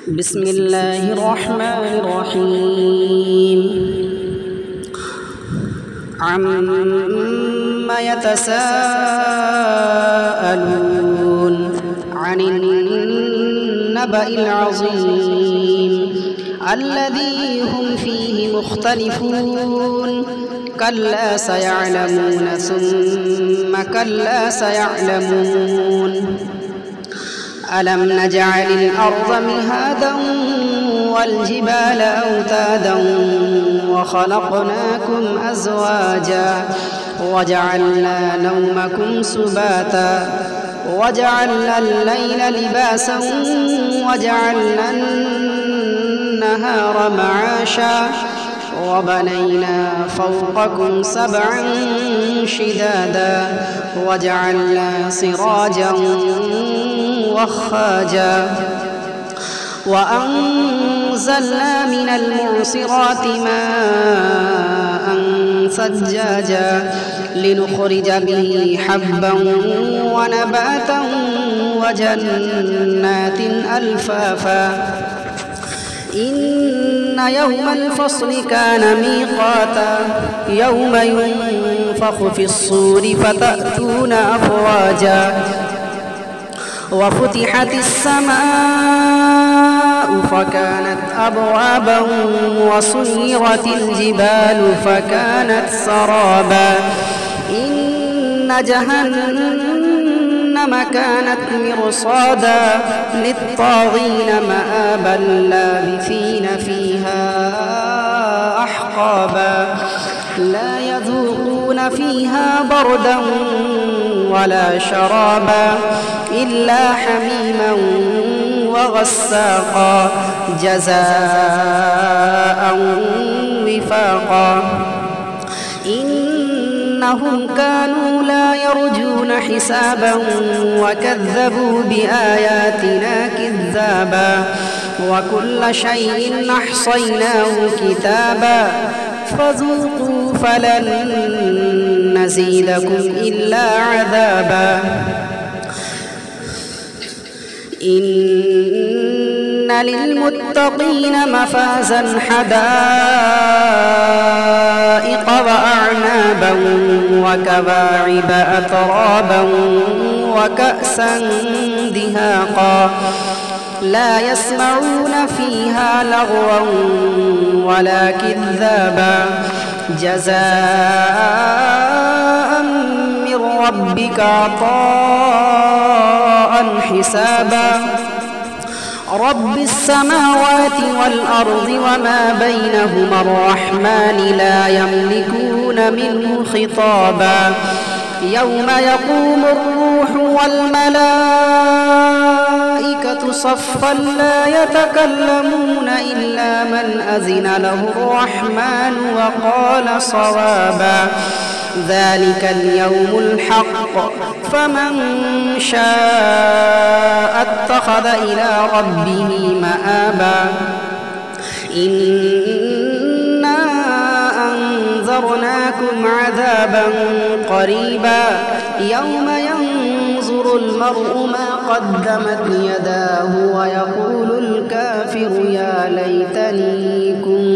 बिस्मिल्लाहिर्रहमानिर्रहीम। अम्मा यतसाअलून अनिन्नबइल अज़ीम अल्लज़ी हुम फ़ीहि मुख्तलिफ़ून कल्ला सयअलमून सुम्मा कल्ला सयअलमून अलम नजअलिल अर्ज़ मिहादन वल जिबाल औतादन व खलक़नाकुम अज़वाजा वजअलना नौमकुम सुबाता वजअलना अल-लैल लिबासन वजअलना अन-नहार मआशा वबनैना फ़ौक़कुम सबअन शिदादा वजअलना सिराजन वख़्खाजा वअंज़लना मिनल मुअसिराति माअन सज्जाजा लिनुख़रिज बिही हब्बन व नबातन व जन्नातिन अल्फ़ाफ़ा इन्न यौमल फ़स्लि कान मीक़ाता यौम युनफ़ख़ु फ़िस्सूरि फ़तअतून अफ़वाजा वफ़ुतिहतिस समाअु फ़कानत अबवाबा वसुय्यरतिल जिबालु फ़कानत सराबा इन्न जहन्नम कानत मिरसादा लित्ताग़ीन मआबा लाबिथीन फ़ीहा अहक़ाबा ला यज़ूक़ून फ़ीहा बरदन वला शराबा इल्ला हमीमन व गस्साक़ा जज़ाअन विफ़ाक़ा इन्नहुम कानू ला यरजून हिसाबन व कज़्ज़बू बिआयातिना किज़्ज़ाबा व कुल्ल शैइन अहसयनाहु किताबा फ़ज़ूक़ू फ़लन नज़ीदकुम इल्ला अज़ाबा इन्न लिल्मुत्तक़ीन मफ़ाज़न हदाइक़ व अअनाबन व कवाइब अतराबन व कअसन दिहाक़ा ला यस्मऊन फ़ीहा लग़वन वला किज़्ज़ाबा जज़ाअन मिन रब्बिक अताअन हिसाबा रब्बिस समावाति वल अर्ज़ि वमा बैनहुमा अर्रहमान ला यमलिकून मिन्हु खिताबा यौम यक़ूमु अर्रूहु वल मलाइकतु सफ़्फ़न ला यतकल्लमून इल्ला मन अज़िन लहु अर्रहमान व क़ाल सवाबा ज़ालिकल यौमुल हक़्क़ फमन शाअ इत्तख़ज़ इला रब्बिही मआबा इन्ना अंज़रनाकुम अज़ाबन क़रीबा यौम यंज़ुरुल मर्'ु मा क़द्दमत यदाहु व यक़ूलुल काफ़िरु या लैतनी कुन्तु